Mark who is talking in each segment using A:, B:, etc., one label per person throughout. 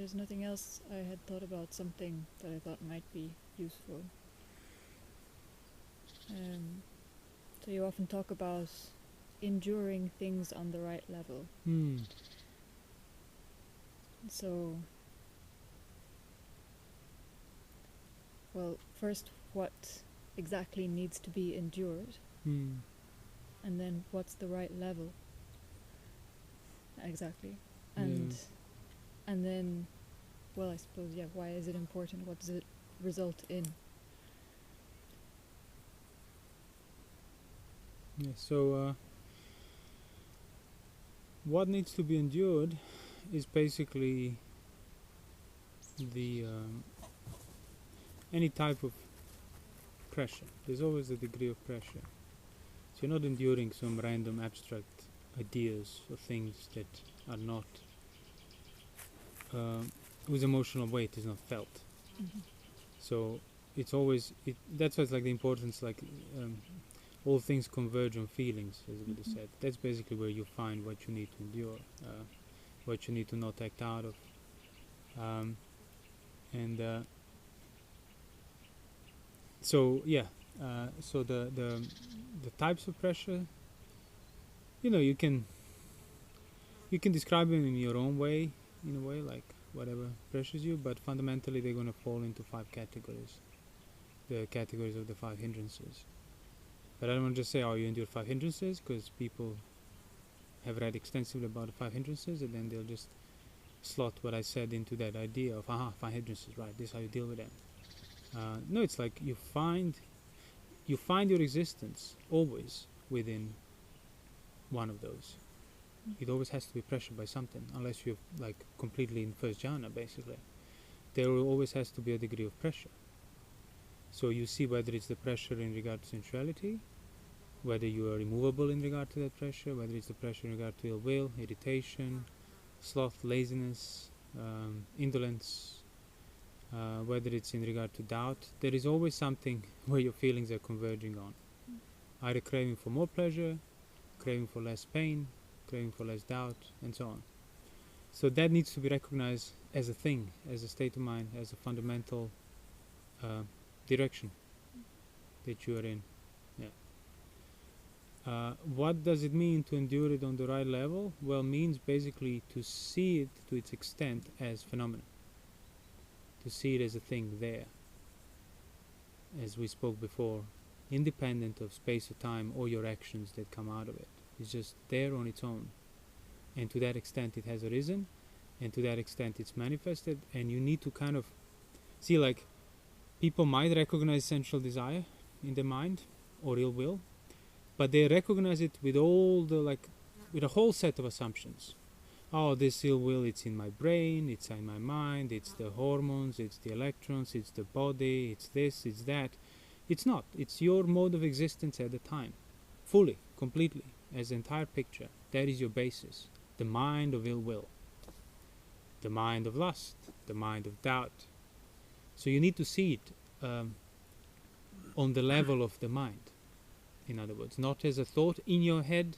A: there's nothing else, I had thought about something that I thought might be useful. So you often talk about enduring things on the right level. So, well, first, what exactly needs to be endured? And then what's the right level? Exactly. And then, well, I suppose, why is it important? What does it result in?
B: So what needs to be endured is basically the any type of pressure. There's always a degree of pressure. So you're not enduring some random abstract ideas or things that are not whose emotional weight is not felt. So it's always that's why it's like the importance, like all things converge on feelings, as Buddha said. That's basically where you find what you need to endure, what you need to not act out of. So the types of pressure, you can describe them in your own way, in a way, like whatever pressures you, but fundamentally they're going to fall into 5 categories, the categories of the 5 hindrances. But I don't want to just say, you endure 5 hindrances, because people have read extensively about the 5 hindrances, and then they'll just slot what I said into that idea of 5 hindrances, right? This is how you deal with them. No, it's like you find your existence always within one of those. It always has to be pressured by something, unless you're like completely in first jhana, basically. There always has to be a degree of pressure. So you see whether it's the pressure in regard to sensuality, whether you are immovable in regard to that pressure, whether it's the pressure in regard to ill will, irritation, sloth, laziness, indolence, whether it's in regard to doubt. There is always something where your feelings are converging on. Either craving for more pleasure, craving for less pain, craving for less doubt, and so on. So that needs to be recognized as a thing, as a state of mind, as a fundamental direction that you are in. What does it mean to endure it on the right level? Well, it means basically to see it to its extent as phenomena, to see it as a thing there, as we spoke before, independent of space or time or your actions that come out of it. It's just there on its own, and to that extent it has arisen, and to that extent it's manifested. And you need to kind of see, like, people might recognize sensual desire in their mind or ill will, but they recognize it with with a whole set of assumptions. This ill will, it's in my brain, it's in my mind, it's the hormones, it's the electrons, it's the body, it's this, it's that. It's not. It's your mode of existence at the time, fully, completely, as the entire picture. That is your basis. The mind of ill will, the mind of lust, the mind of doubt. So you need to see it on the level of the mind. In other words, not as a thought in your head,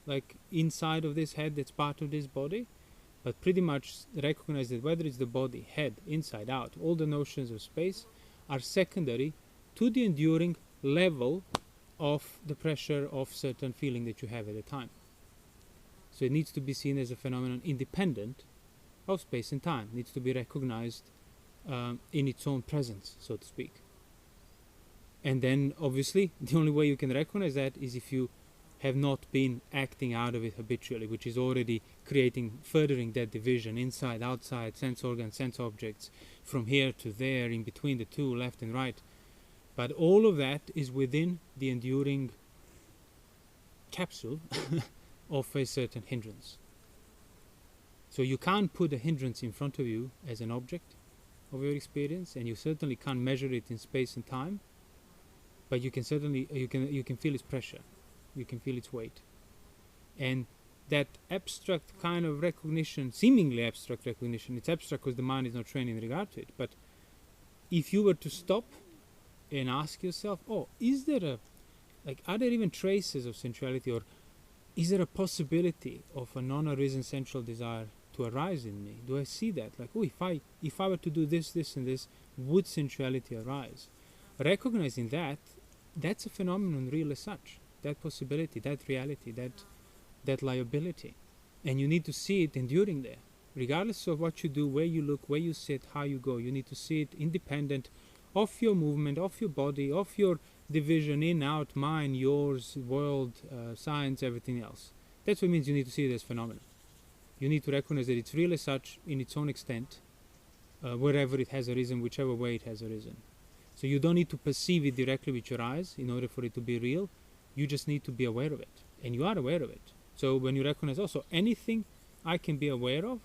B: like inside of this head that's part of this body, but pretty much recognize that whether it's the body, head, inside, out, all the notions of space are secondary to the enduring level of the pressure of certain feeling that you have at the time. So it needs to be seen as a phenomenon independent of space and time. It needs to be recognized in its own presence, so to speak. And then, obviously, the only way you can recognize that is if you have not been acting out of it habitually, which is already furthering that division, inside, outside, sense organs, sense objects, from here to there, in between the two, left and right. But all of that is within the enduring capsule of a certain hindrance. So you can't put a hindrance in front of you as an object of your experience, and you certainly can't measure it in space and time, but you can certainly you can feel its pressure, you can feel its weight. And that abstract kind of recognition, seemingly abstract recognition, it's abstract because the mind is not trained in regard to it, but if you were to stop and ask yourself, is there are there even traces of sensuality, or is there a possibility of a non-arisen sensual desire to arise in me? Do I see that? Like, oh, if I were to do this, this, and this, would sensuality arise? Recognizing that, that's a phenomenon real as such. That possibility, that reality, that liability. And you need to see it enduring there. Regardless of what you do, where you look, where you sit, how you go, you need to see it independent of your movement, of your body, of your division in, out, mine, yours, world, science, everything else. That's what it means you need to see it as phenomena. You need to recognize that it's real as such in its own extent, wherever it has arisen, whichever way it has arisen. So you don't need to perceive it directly with your eyes in order for it to be real. You just need to be aware of it. And you are aware of it. So when you recognize also anything I can be aware of,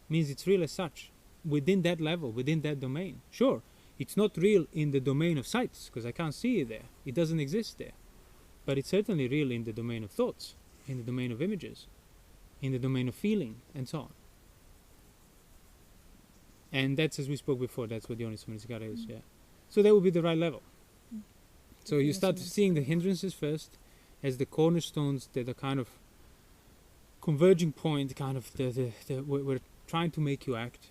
B: means it's real as such, within that level, within that domain. Sure, it's not real in the domain of sights, because I can't see it there. It doesn't exist there. But it's certainly real in the domain of thoughts, in the domain of images, in the domain of feeling, and so on. And that's, as we spoke before, that's what Yonisamaniskara is, yeah. So that would be the right level. So you start seeing the hindrances first as the cornerstones, the kind of converging point, kind of we're trying to make you act,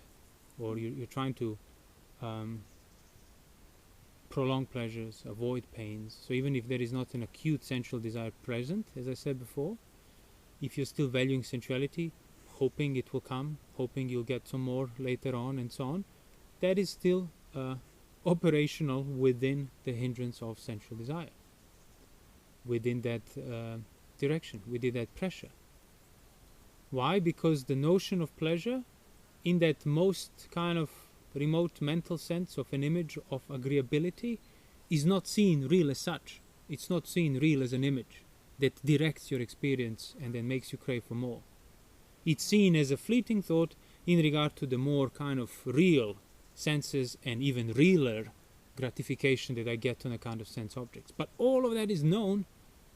B: or you're trying to prolong pleasures, avoid pains. So even if there is not an acute sensual desire present, as I said before, if you're still valuing sensuality, hoping it will come, hoping you'll get some more later on and so on, that is still operational within the hindrance of sensual desire, within that direction, within that pressure. Why? Because the notion of pleasure, in that most kind of remote mental sense of an image of agreeability, is not seen real as such. It's not seen real as an image that directs your experience and then makes you crave for more. It's seen as a fleeting thought in regard to the more kind of real senses and even realer gratification that I get on account of sense objects. But all of that is known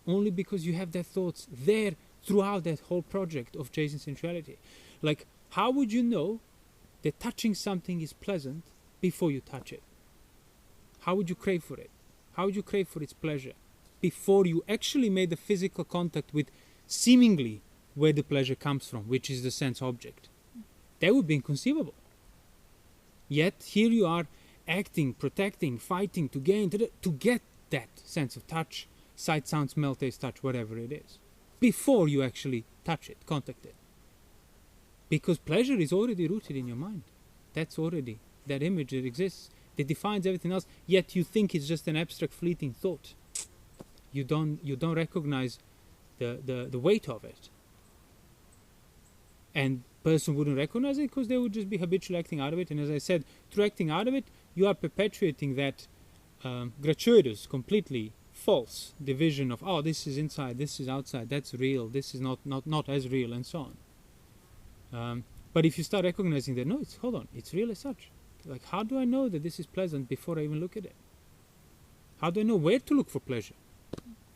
B: only because you have that thoughts there throughout that whole project of chasing sensuality. Like, how would you know that touching something is pleasant before you touch it? How would you crave for it? How would you crave for its pleasure before you actually made the physical contact with seemingly where the pleasure comes from, which is the sense object? That would be inconceivable. Yet here you are acting, protecting, fighting to gain, to get that sense of touch, sight, sound, smell, taste, touch, whatever it is, before you actually touch it, contact it. Because pleasure is already rooted in your mind. That's already that image that exists, that defines everything else, yet you think it's just an abstract fleeting thought. You don't recognize the weight of it. And person wouldn't recognize it because they would just be habitually acting out of it. And as I said, through acting out of it, you are perpetuating that gratuitous, completely false division of, oh, this is inside, this is outside, that's real, this is not as real, and so on. But if you start recognizing that, no, hold on, it's real as such. Like, how do I know that this is pleasant before I even look at it? How do I know where to look for pleasure?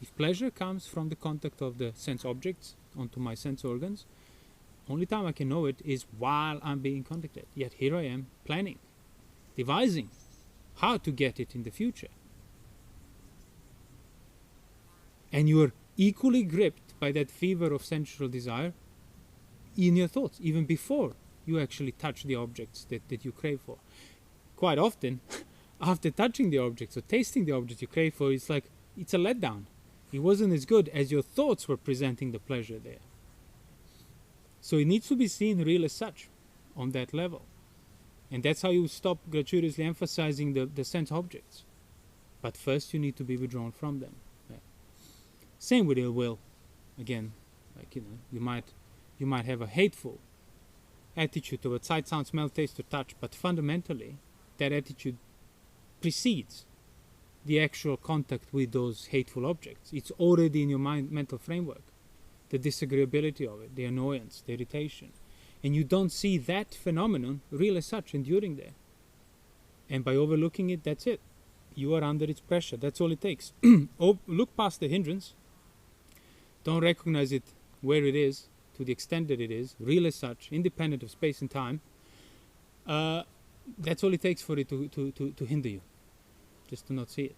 B: If pleasure comes from the contact of the sense objects onto my sense organs, only time I can know it is while I'm being contacted. Yet here I am planning, devising how to get it in the future. And you are equally gripped by that fever of sensual desire in your thoughts, even before you actually touch the objects that you crave for. Quite often, after touching the objects or tasting the objects you crave for, it's like, it's a letdown. It wasn't as good as your thoughts were presenting the pleasure there. So it needs to be seen real as such, on that level. And that's how you stop gratuitously emphasizing the sense objects. But first you need to be withdrawn from them. Right? Same with ill will. Again, like, you might have a hateful attitude towards sight, sound, smell, taste, or touch, but fundamentally that attitude precedes the actual contact with those hateful objects. It's already in your mental framework. The disagreeability of it, the annoyance, the irritation. And you don't see that phenomenon real as such enduring there. And by overlooking it, that's it. You are under its pressure. That's all it takes. Look past the hindrance. Don't recognize it where it is, to the extent that it is, real as such, independent of space and time. That's all it takes for it to hinder you. Just to not see it.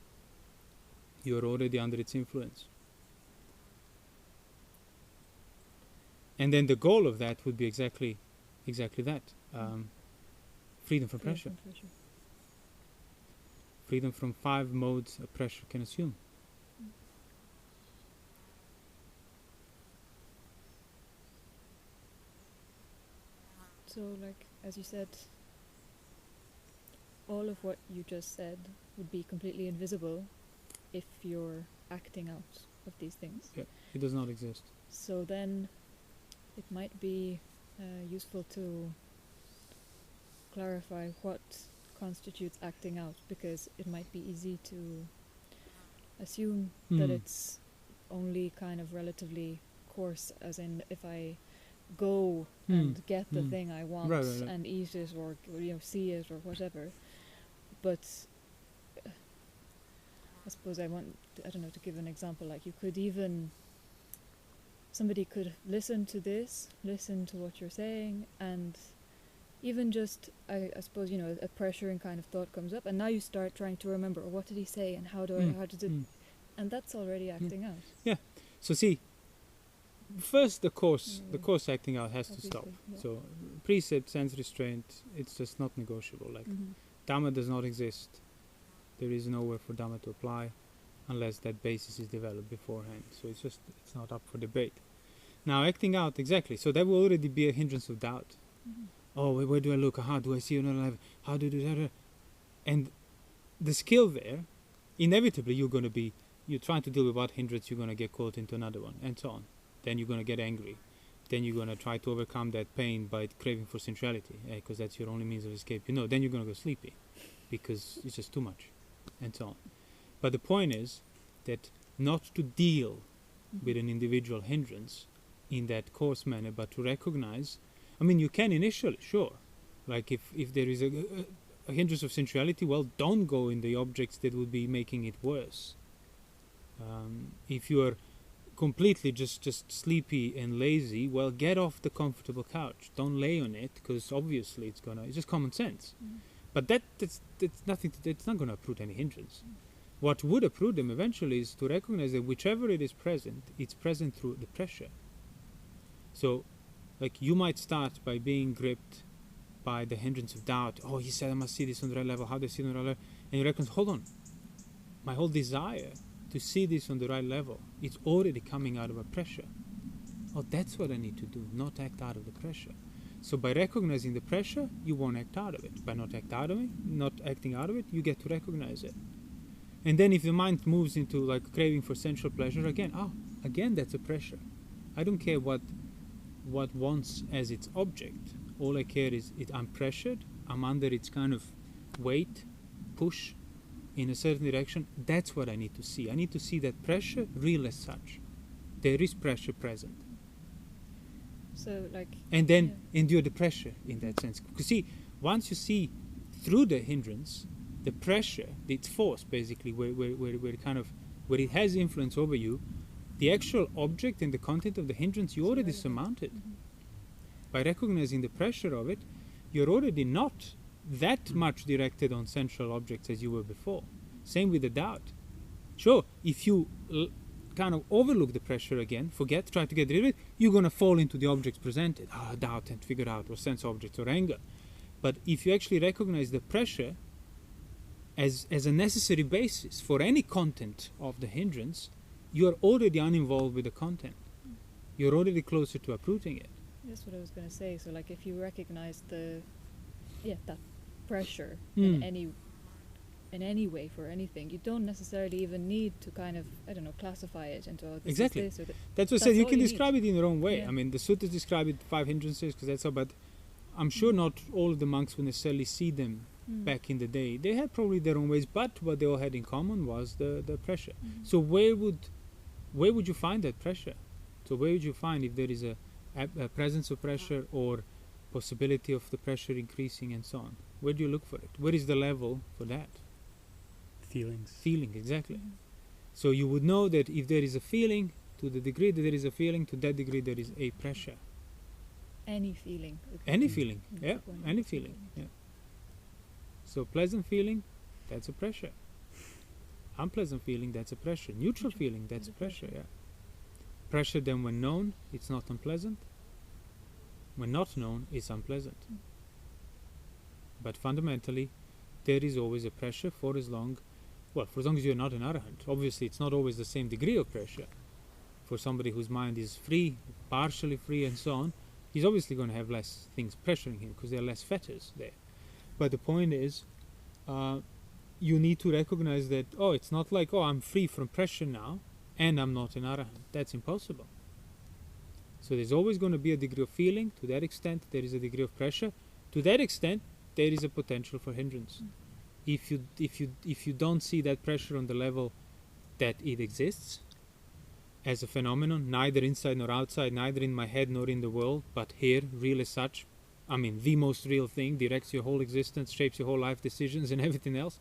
B: You are already under its influence. And then the goal of that would be exactly exactly that. Freedom from pressure. Freedom from 5 modes a pressure can assume.
A: So, like, as you said, all of what you just said would be completely invisible if you're acting out of these things.
B: Yeah, it does not exist.
A: So then it might be useful to clarify what constitutes acting out, because it might be easy to assume that it's only kind of relatively coarse, as in if I go and get the thing I want and eat it, or see it, or whatever. But I suppose I don't know, to give an example, like you could even, somebody could listen to what you're saying, and even just, I suppose, a pressuring kind of thought comes up, and now you start trying to remember, what did he say, and how did it, and that's already acting out.
B: Yeah. So see, first the course acting out has to stop.
A: Yeah.
B: So precept, sense restraint, it's just not negotiable. Like Dhamma does not exist. There is nowhere for Dhamma to apply unless that basis is developed beforehand. So it's not up for debate. Now acting out, exactly. So that will already be a hindrance of doubt. Oh, where do I look? How do I see another level? How do I do that? And the skill there, inevitably you're trying to deal with one hindrance, you're going to get caught into another one, and so on. Then you're going to get angry. Then you're going to try to overcome that pain by craving for sensuality, because that's your only means of escape. Then you're going to go sleepy, because it's just too much, and so on. But the point is that not to deal with an individual hindrance in that coarse manner, but to recognize, you can initially, sure. Like if there is a hindrance of sensuality, well, don't go in the objects that would be making it worse. If you are completely just sleepy and lazy, well, get off the comfortable couch. Don't lay on it, because obviously it's just common sense. But that's nothing. It's not going to uproot any hindrance. What would uproot them eventually is to recognize that whichever it is present, it's present through the pressure. So, like, you might start by being gripped by the hindrance of doubt. Oh, he said I must see this on the right level. How do I see it on the right level? And you recognize, hold on, my whole desire to see this on the right level, it's already coming out of a pressure. Oh, that's what I need to do, not act out of the pressure. So by recognizing the pressure, you won't act out of it. By not acting out of it, you get to recognize it. And then if the mind moves into like craving for sensual pleasure, again that's a pressure. I don't care what wants as its object. All I care is I'm pressured, I'm under its kind of weight, push in a certain direction. That's what I need to see. I need to see that pressure real as such. There is pressure present.
A: So
B: and then endure the pressure in that sense. Because see, once you see through the hindrance, the pressure, its force basically, where it has influence over you, the actual object and the content of the hindrance you already surmounted. By recognizing the pressure of it, you're already not that much directed on sensual objects as you were before. Same with the doubt. Sure, if you kind of overlook the pressure again, try to get rid of it, you're going to fall into the objects presented. Doubt and figure out, or sense objects, or anger. But if you actually recognize the pressure as a necessary basis for any content of the hindrance, you are already uninvolved with the content. You're already closer to uprooting it.
A: That's what I was going to say. So like if you recognize that pressure in any way for anything, you don't necessarily even need to kind of, classify it into this
B: exactly.
A: Is this, or
B: that's what I said. You can describe it in your own way. Yeah. The suttas describe it 5 hindrances, because that's all, but I'm sure not all of the monks would necessarily see them back in the day. They had probably their own ways, but what they all had in common was the pressure. So where would you find that pressure? So where would you find if there is a presence of pressure or possibility of the pressure increasing and so on? Where do you look for it? Where is the level for that? Feeling, exactly. So you would know that if there is a feeling, to the degree that there is a feeling, to that degree there is a pressure.
A: Any feeling.
B: Any feeling, yeah. Any feeling, yeah. So pleasant feeling, that's a pressure. Unpleasant feeling, that's a pressure. Neutral feeling, that's a pressure, yeah. Pressure then when known, it's not unpleasant. when not known, is unpleasant. But fundamentally, there is always a pressure for as long as you're not an arahant. Obviously, it's not always the same degree of pressure. For somebody whose mind is free, partially free, and so on, he's obviously going to have less things pressuring him because there are less fetters there. But the point is, you need to recognize that, it's not like, I'm free from pressure now and I'm not an arahant. That's impossible. So there's always going to be a degree of feeling. To that extent, there is a degree of pressure. To that extent, there is a potential for hindrance. If you don't see that pressure on the level that it exists as a phenomenon, neither inside nor outside, neither in my head nor in the world, but here, real as such, the most real thing, directs your whole existence, shapes your whole life decisions and everything else,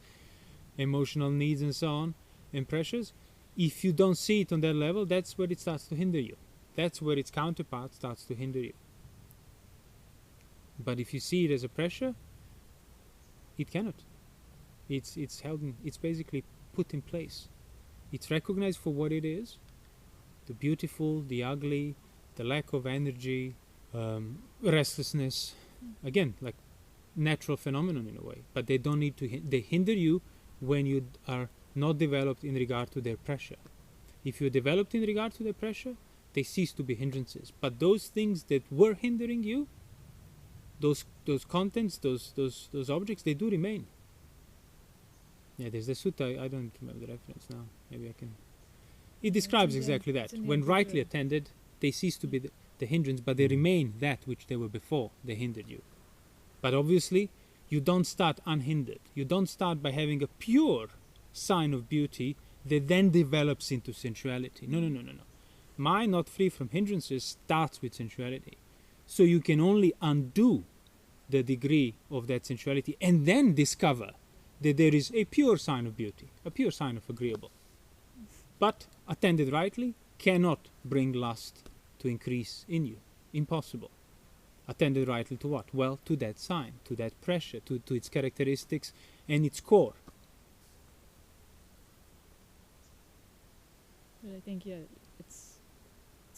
B: emotional needs and so on, and pressures. If you don't see it on that level, that's where it starts to hinder you. That's where its counterpart starts to hinder you. But if you see it as a pressure, it cannot. It's held in, it's basically put in place. It's recognized for what it is, the beautiful, the ugly, the lack of energy, restlessness, again, like natural phenomenon in a way. But they don't need to, they hinder you when you are not developed in regard to their pressure. If you're developed in regard to their pressure, they cease to be hindrances. But those things that were hindering you, those contents, those objects, they do remain. Yeah, there's the sutta, I don't remember the reference now, maybe I can. It describes exactly that. When rightly attended, they cease to be the hindrance, but they remain that which they were before they hindered you. But obviously, you don't start unhindered. You don't start by having a pure sign of beauty that then develops into sensuality. No. Mind not free from hindrances starts with sensuality. So you can only undo the degree of that sensuality and then discover that there is a pure sign of beauty, a pure sign of agreeable. But, attended rightly, cannot bring lust to increase in you. Impossible. Attended rightly to what? Well, to that sign, to that pressure, to its characteristics and its core.
A: But I think, it's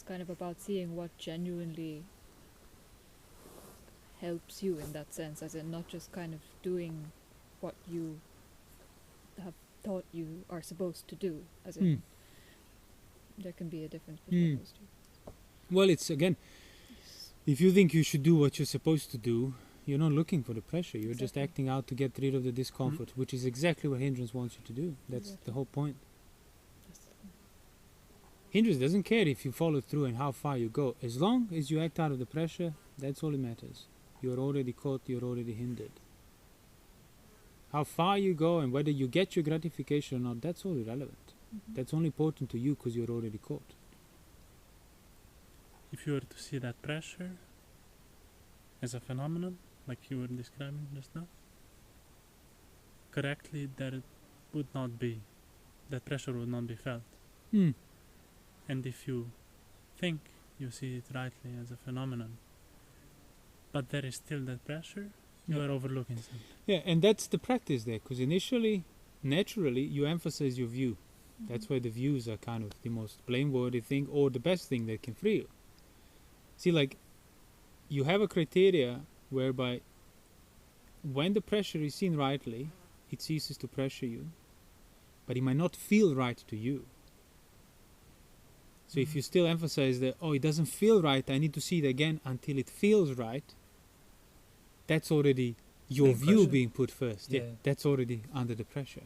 A: kind of about seeing what genuinely helps you in that sense, as in not just kind of doing what you have thought you are supposed to do, as in there can be a difference between those two.
B: Well, it's again, if you think you should do what you're supposed to do, you're not looking for the pressure, you're just acting out to get rid of the discomfort, which is exactly what hindrance wants you to do. That's the whole point. Hindrance doesn't care if you follow through and how far you go. As long as you act out of the pressure, that's all that matters. You're already caught, you're already hindered. How far you go and whether you get your gratification or not, that's all irrelevant. That's only important to you because you're already caught.
C: If you were to see that pressure as a phenomenon, like you were describing just now, correctly, that pressure would not be felt. And if you think you see it rightly as a phenomenon, but there is still that pressure, you are overlooking something.
B: Yeah, and that's the practice there, because initially, naturally, you emphasize your view. That's why the views are kind of the most blameworthy thing or the best thing that can free you. See, like, you have a criteria whereby when the pressure is seen rightly, it ceases to pressure you, but it might not feel right to you. So if you still emphasize that, it doesn't feel right, I need to see it again until it feels right, that's already your view being put first. Yeah, that's already under the pressure.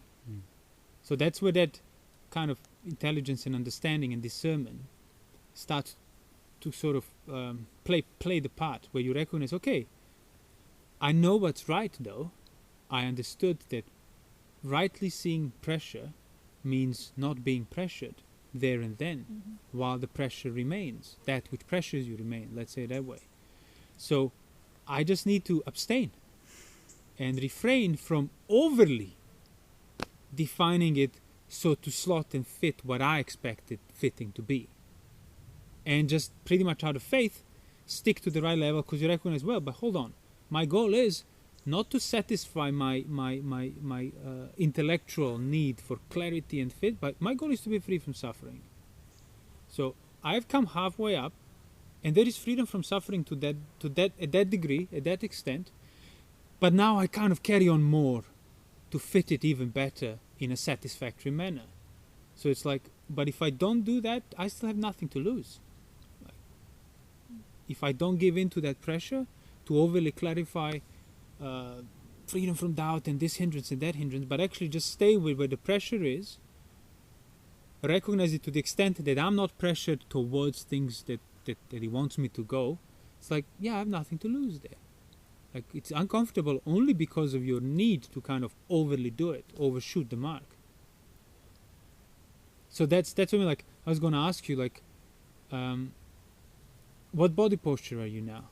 B: So that's where that kind of intelligence and understanding and discernment starts to sort of play the part, where you recognize, okay, I know what's right though. I understood that rightly seeing pressure means not being pressured there and then, while the pressure remains. That which pressures you remain, let's say it that way. So I just need to abstain and refrain from overly defining it so to slot and fit what I expected fitting to be. And just pretty much out of faith, stick to the right level, because you recognize, well, but hold on, my goal is not to satisfy my intellectual need for clarity and fit, but my goal is to be free from suffering. So I've come halfway up, And there is freedom from suffering to that at that degree, at that extent. But now I kind of carry on more to fit it even better in a satisfactory manner. So it's like, but if I don't do that, I still have nothing to lose. Like, if I don't give in to that pressure to overly clarify freedom from doubt and this hindrance and that hindrance, but actually just stay with where the pressure is, recognize it to the extent that I'm not pressured towards things that he wants me to go. It's like, yeah, I have nothing to lose there. Like, it's uncomfortable only because of your need to kind of overly do it, overshoot the mark. So that's what I mean, like, I was going to ask you, like, what body posture are you now?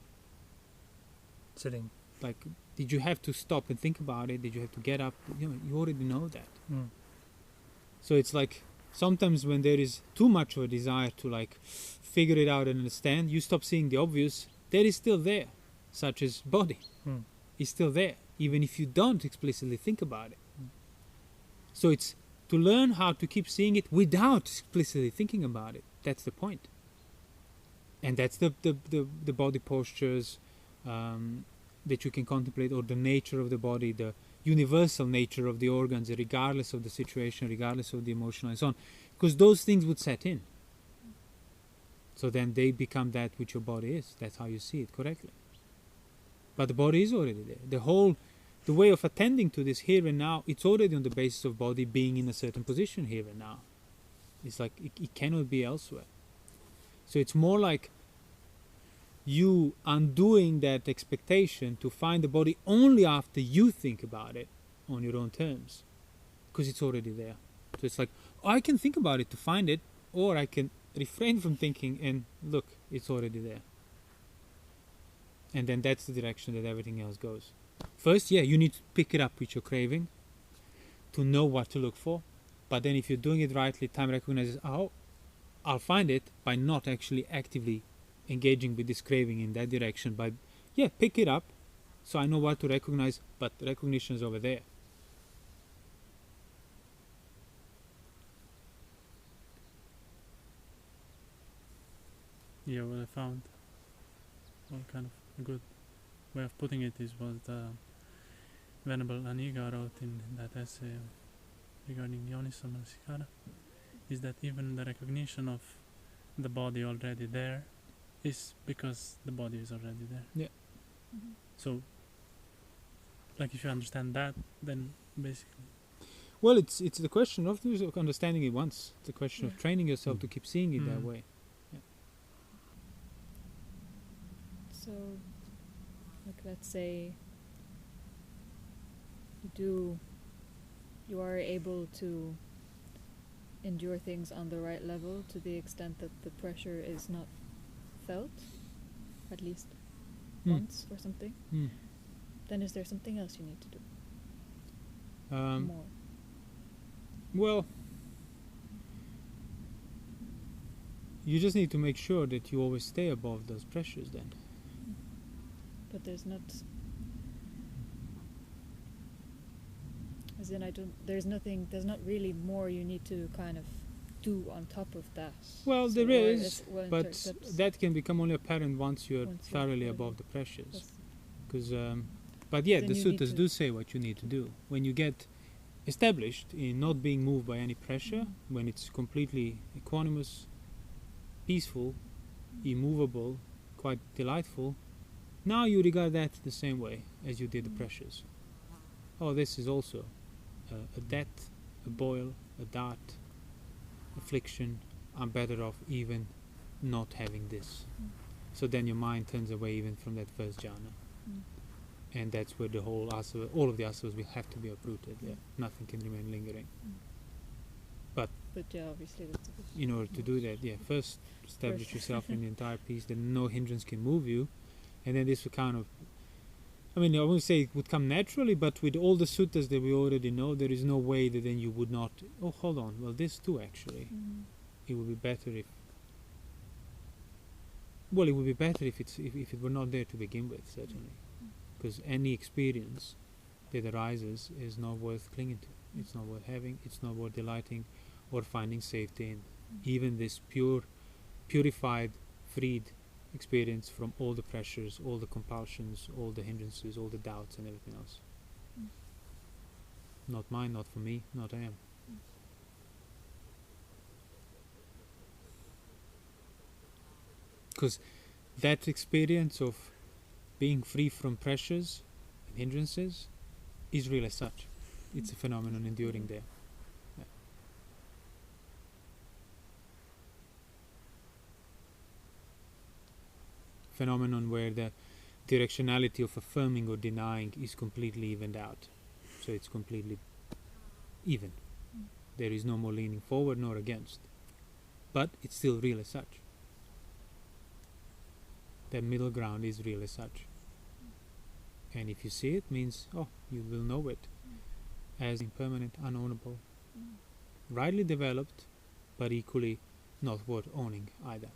D: Sitting.
B: Like, did you have to stop and think about it? Did you have to get up? You already know that. So it's like, sometimes when there is too much of a desire to, like, figure it out and understand, you stop seeing the obvious. That is still there, such as body. Is still there, even if you don't explicitly think about it. So it's to learn how to keep seeing it without explicitly thinking about it. That's the point. And that's the body postures that you can contemplate, or the nature of the body, the universal nature of the organs, regardless of the situation, regardless of the emotional and so on. Because those things would set in. So then they become that which your body is. That's how you see it correctly. But the body is already there. The way of attending to this here and now, it's already on the basis of body being in a certain position here and now. It's like it cannot be elsewhere. So it's more like you undoing that expectation to find the body only after you think about it on your own terms, because it's already there. So it's like, I can think about it to find it, or I can refrain from thinking and look, it's already there. And then that's the direction that everything else goes. First, you need to pick it up with your craving to know what to look for. But then if you're doing it rightly, time recognizes, oh, I'll find it by not actually actively engaging with this craving in that direction. By, pick it up so I know what to recognize, but recognition is over there.
C: Yeah, what I found, kind of a good way of putting it is what Venerable Aniga wrote in that essay regarding Yoniso Manasikara, is that even the recognition of the body already there is because the body is already there.
B: Yeah.
C: So, like, if you understand that, then basically...
B: Well, it's the question of understanding it once. It's a question of training yourself to keep seeing it that way.
A: So, like, let's say you are able to endure things on the right level to the extent that the pressure is not felt, at least once or something, then is there something else you need to do? More?
B: Well, you just need to make sure that you always stay above those pressures then.
A: But there's not... As in, there's not really more you need to kind of do on top of that.
B: Well, there is, but that can become only apparent once you're thoroughly above the pressures. Because, but the suttas do say what you need to do. When you get established in not being moved by any pressure, when it's completely equanimous, peaceful, immovable, quite delightful, now you regard that the same way as you did the pressures. Oh, this is also a death, a boil, a dart, affliction. I'm better off even not having this. So then your mind turns away even from that first jhana. And that's where the whole asava, all of the asavas will have to be uprooted. Nothing can remain lingering. But
A: obviously that's a bit
B: in order to do that, first establish yourself in the entire peace, that no hindrance can move you. And then this will kind of, I won't say it would come naturally, but with all the suttas that we already know, there is no way that then you would not, oh, hold on, well, this too, actually. It would be better if, if it were not there to begin with, certainly. Because any experience that arises is not worth clinging to. It's not worth having, it's not worth delighting or finding safety in. Even this purified, freed experience from all the pressures, all the compulsions, all the hindrances, all the doubts and everything else. Not mine, not for me, not I am. Because that experience of being free from pressures and hindrances is real as such. It's a phenomenon enduring there. Yeah. Phenomenon where the directionality of affirming or denying is completely evened out. So it's completely even. There is no more leaning forward nor against. But it's still real as such. That middle ground is real as such. And if you see it, means, oh, you will know it as impermanent, unownable, rightly developed, but equally not worth owning either.